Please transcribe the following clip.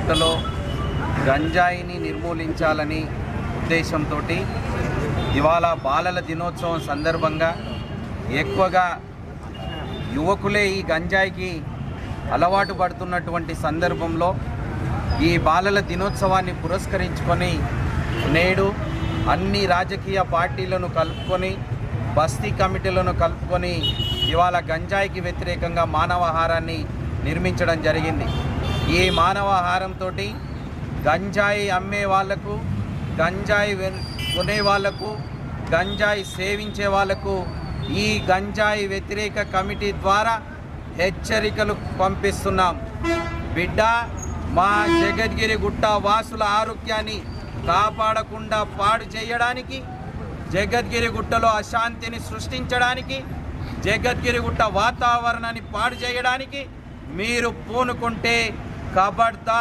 జగ్గయ్యగుట్టలో గంజాయిని నిర్మూలించాలని ఉద్దేశంతో ఇవాళ బాలల దినోత్సవం సందర్భంగా ఎక్కువగా యువకులే ఈ గంజాయికి అలవాటు పడుతున్నటువంటి సందర్భంలో ఈ బాలల దినోత్సవాన్ని పురస్కరించుకొని నేడు అన్ని రాజకీయ పార్టీలను కలుపుకొని బస్తీ కమిటీలను కలుపుకొని ఇవాళ గంజాయికి వ్యతిరేకంగా మానవాహారాన్ని నిర్మించడం జరిగింది. ఈ మానవాహారంతో గంజాయి అమ్మే వాళ్లకు, గంజాయి కొనే వాళ్లకు, గంజాయి సేవించే వాళ్లకు ఈ గంజాయి వ్యతిరేక కమిటీ ద్వారా హెచ్చరికలు పంపిస్తున్నాం. బిడ్డ, మా జగద్గిరిగుట్ట వాసుల ఆరోగ్యాన్ని కాపాడకుండా పాడు చేయడానికి, జగద్గిరిగుట్టలో అశాంతిని సృష్టించడానికి, జగద్గిరిగుట్ట వాతావరణాన్ని పాడు చేయడానికి మీరు పూనుకుంటే కబడ్దా